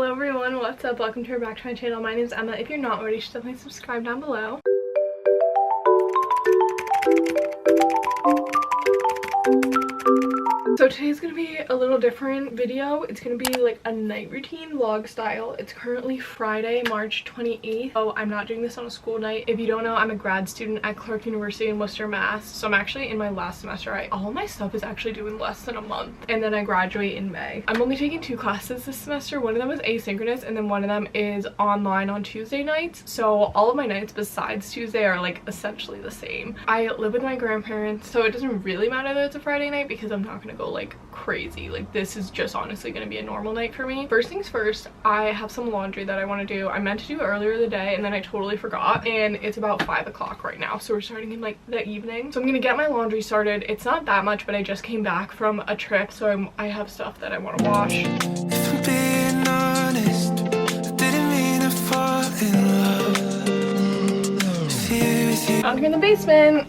Hello everyone, what's up? Welcome to or back to my channel. My name is Emma. If you're not already, you should definitely subscribe down below. So today's gonna be a little different video. It's gonna be like a night routine vlog style. It's currently Friday, March 28th. Oh, I'm not doing this on a school night. If you don't know, I'm a grad student at Clark University in Worcester, Mass. So I'm actually in my last semester. All my stuff is actually due in less than a month, and then I graduate in May. I'm only taking 2 classes this semester. One of them is asynchronous, and then one of them is online on Tuesday nights. So all of my nights besides Tuesday are like essentially the same. I live with my grandparents, so it doesn't really matter that it's a Friday night because I'm not gonna go like crazy. Like, this is just honestly gonna be a normal night for me. First things first, I have some laundry that I want to do. I meant to do earlier in the day and then I totally forgot, and it's about 5 o'clock right now, so we're starting in like the evening. So I'm gonna get my laundry started. It's not that much, but I just came back from a trip, so I have stuff that I want to wash. If I'm being honest, I didn't mean to fall in love with you. Down here in the basement.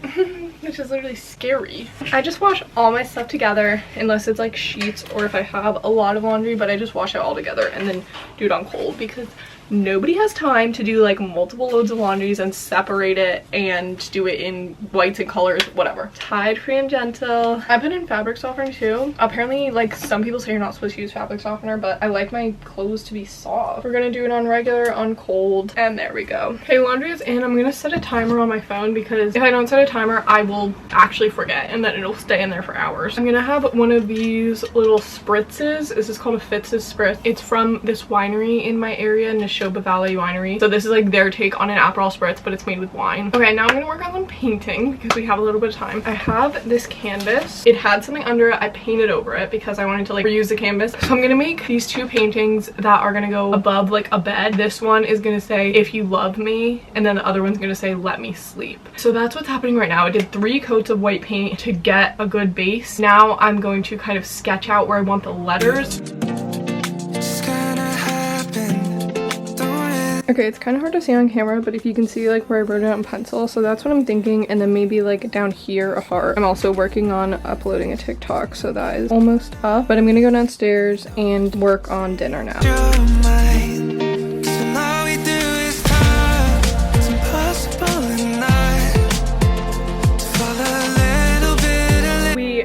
Which is literally scary. I just wash all my stuff together unless it's like sheets or if I have a lot of laundry, but I just wash it all together and then do it on cold because nobody has time to do like multiple loads of laundries and separate it and do it in whites and colors, whatever. Tide, free and gentle. I put in fabric softener too. Apparently, like, some people say you're not supposed to use fabric softener, but I like my clothes to be soft. We're gonna do it on regular, on cold, and there we go. Okay, laundry is in. I'm gonna set a timer on my phone because if I don't set a timer, I will actually forget and then it'll stay in there for hours. I'm gonna have one of these little spritzes. This is called a Fitz's Spritz. It's from this winery in my area, in Neshoba Valley Winery. So this is like their take on an Aperol Spritz, but it's made with wine. Okay, now I'm gonna work on some painting because we have a little bit of time. I have this canvas. It had something under it. I painted over it because I wanted to like reuse the canvas. So I'm gonna make these 2 paintings that are gonna go above like a bed. This one is gonna say, if you love me, and then the other one's gonna say, let me sleep. So that's what's happening right now. I did 3 coats of white paint to get a good base. Now I'm going to kind of sketch out where I want the letters. Okay, it's kind of hard to see on camera, but if you can see like where I wrote it out in pencil, so that's what I'm thinking, and then maybe like down here a heart. I'm also working on uploading a TikTok, so that is almost up, but I'm gonna go downstairs and work on dinner now.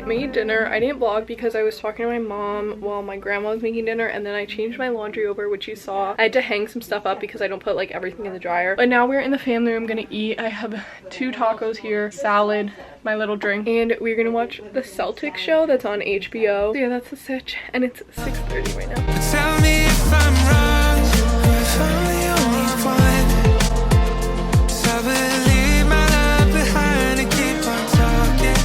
Made dinner. I didn't vlog because I was talking to my mom while my grandma was making dinner, and then I changed my laundry over, which you saw. I had to hang some stuff up because I don't put like everything in the dryer. But now we're in the family room gonna eat. I have 2 tacos here, salad, my little drink, and we're gonna watch the Celtics show that's on HBO. So yeah, that's the sitch, and it's 6:30 right now. Tell me if I'm wrong, if I'm the only one. So I will leave my love behind and keep on talking.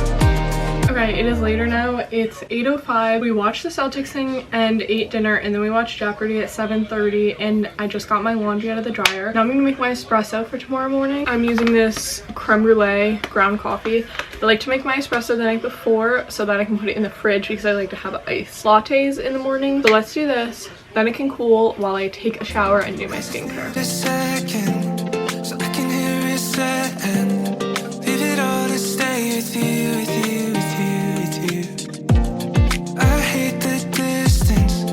Okay, it is later now. It's 8:05. We watched the Celtics thing and ate dinner, and then we watched Jeopardy at 7:30, and I just got my laundry out of the dryer. Now I'm gonna make my espresso for tomorrow morning. I'm using this creme brulee ground coffee. I like to make my espresso the night before so that I can put it in the fridge because I like to have iced lattes in the morning. So let's do this. Then it can cool while I take a shower and do my skincare. A second, so I can hear it saying, leave it all to stay with you, with you. I hate the distance,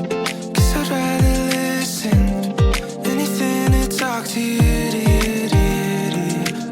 'cause I'd rather listen, anything to talk to you,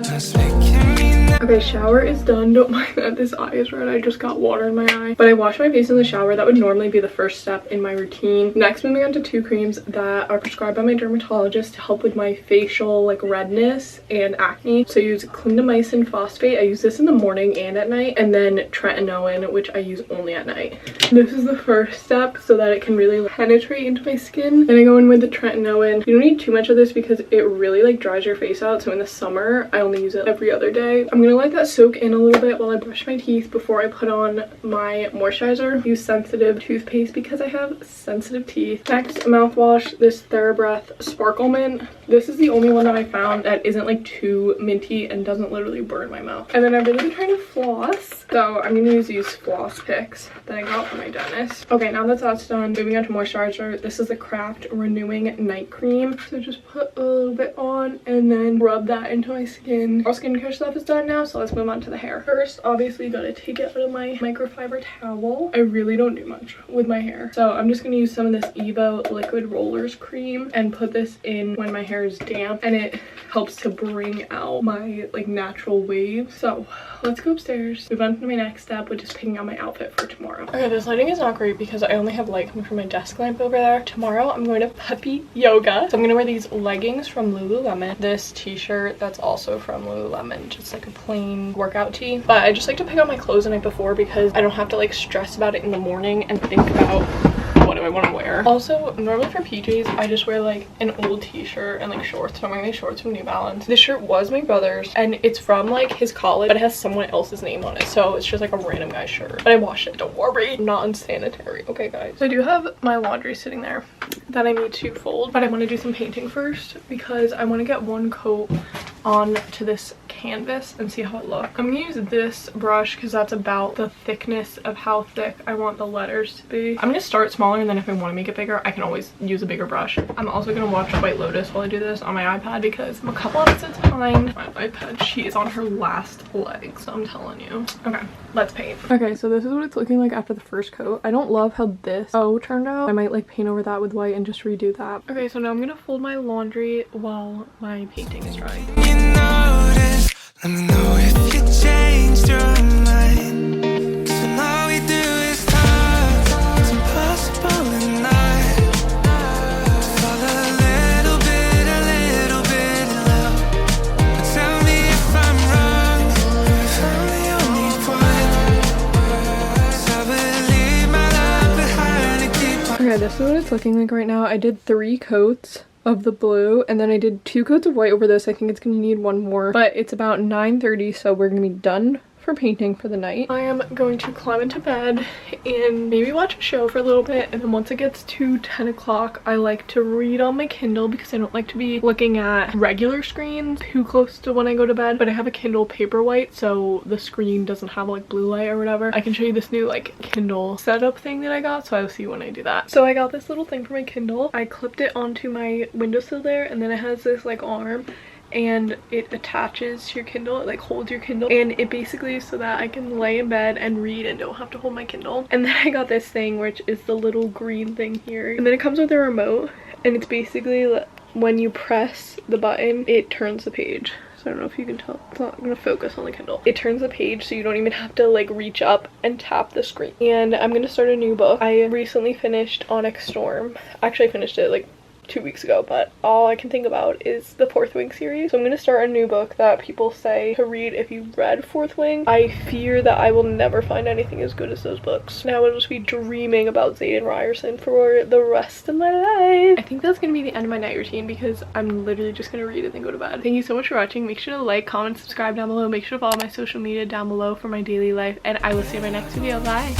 that's making me nervous. Okay, shower is done. Don't mind that this eye is red. I just got water in my eye. But I wash my face in the shower. That would normally be the first step in my routine. Next, moving on to 2 creams that are prescribed by my dermatologist to help with my facial like redness and acne. So I use clindamycin phosphate. I use this in the morning and at night, and then tretinoin, which I use only at night. This is the first step so that it can really penetrate into my skin. Then I go in with the tretinoin. You don't need too much of this because it really like dries your face out. So in the summer, I only use it every other day. I'm gonna let that soak in a little bit while I brush my teeth before I put on my moisturizer. Use sensitive toothpaste because I have sensitive teeth. Next, mouthwash, this TheraBreath Sparkle Mint. This is the only one that I found that isn't like too minty and doesn't literally burn my mouth. And then I've really been trying to floss, so I'm gonna use these floss picks that I got from my dentist. Okay, now that that's done, moving on to moisturizer. This is the Kraft Renewing Night Cream. So just put a little bit on and then rub that into my skin. All skincare stuff is done now, so let's move on to the hair. First, obviously, you gotta take it out of my microfiber towel. I really don't do much with my hair, so I'm just gonna use some of this Evo liquid rollers cream and put this in when my hair is damp, and it helps to bring out my like natural waves. So let's go upstairs, move on to my next step, which is picking out my outfit for tomorrow. Okay, this lighting is not great because I only have light coming from my desk lamp over there. Tomorrow I'm going to puppy yoga, so I'm gonna wear these leggings from Lululemon, this t-shirt that's also from Lululemon, just like a plain workout tee. But I just like to pick out my clothes the night before because I don't have to like stress about it in the morning and think about what do I want to wear. Also, normally for PJs, I just wear like an old t-shirt and like shorts. So I'm wearing these shorts from New Balance. This shirt was my brother's and it's from like his college, but it has someone else's name on it. So it's just like a random guy's shirt. But I washed it, don't worry. I'm not unsanitary. Okay, guys. So I do have my laundry sitting there that I need to fold, but I want to do some painting first because I want to get one coat on to this canvas and see how it looks. I'm gonna use this brush because that's about the thickness of how thick I want the letters to be. I'm gonna start smaller and then if I want to make it bigger, I can always use a bigger brush. I'm also gonna watch White Lotus while I do this on my iPad because I'm a couple episodes behind my iPad. She is on her last leg, so I'm telling you. Okay, let's paint. Okay, so this is what it's looking like after the first coat. I don't love how this O turned out. I might like paint over that with white and just redo that. Okay, so now I'm gonna fold my laundry while my painting is drying. Let me know if you changed your mind. 'Cause all we do is talk. It's impossible and not fall a little bit in love. But tell me if I'm wrong, if I'm the only one. 'Cause I would leave my love behind and keep on. Okay, this is what it's looking like right now. I did 3 coats of the blue and then I did 2 coats of white over this. I think it's gonna need 1 more, but it's about 9:30, so we're gonna be done for painting for the night. I am going to climb into bed and maybe watch a show for a little bit, and then once it gets to 10 o'clock I like to read on my Kindle because I don't like to be looking at regular screens too close to when I go to bed. But I have a Kindle Paperwhite, so the screen doesn't have like blue light or whatever. I can show you this new like Kindle setup thing that I got, so I'll see you when I do that. So I got this little thing for my Kindle. I clipped it onto my windowsill there, and then it has this like arm and it attaches to your Kindle. It like holds your Kindle, and it basically is so that I can lay in bed and read and don't have to hold my Kindle. And then I got this thing which is the little green thing here, and then it comes with a remote, and it's basically when you press the button it turns the page. So I don't know if you can tell, it's not gonna focus on the Kindle. It turns the page so you don't even have to like reach up and tap the screen. And I'm gonna start a new book. I recently finished Onyx Storm. Actually I finished it like 2 weeks ago, but all I can think about is the Fourth Wing series. So I'm gonna start a new book that people say to read if you read Fourth Wing. I fear that I will never find anything as good as those books. Now I'll just be dreaming about Xaden Ryerson for the rest of my life. I think that's gonna be the end of my night routine because I'm literally just gonna read and then go to bed. Thank you so much for watching. Make sure to like, comment, subscribe down below. Make sure to follow my social media down below for my daily life, and I will see you in my next video. Bye.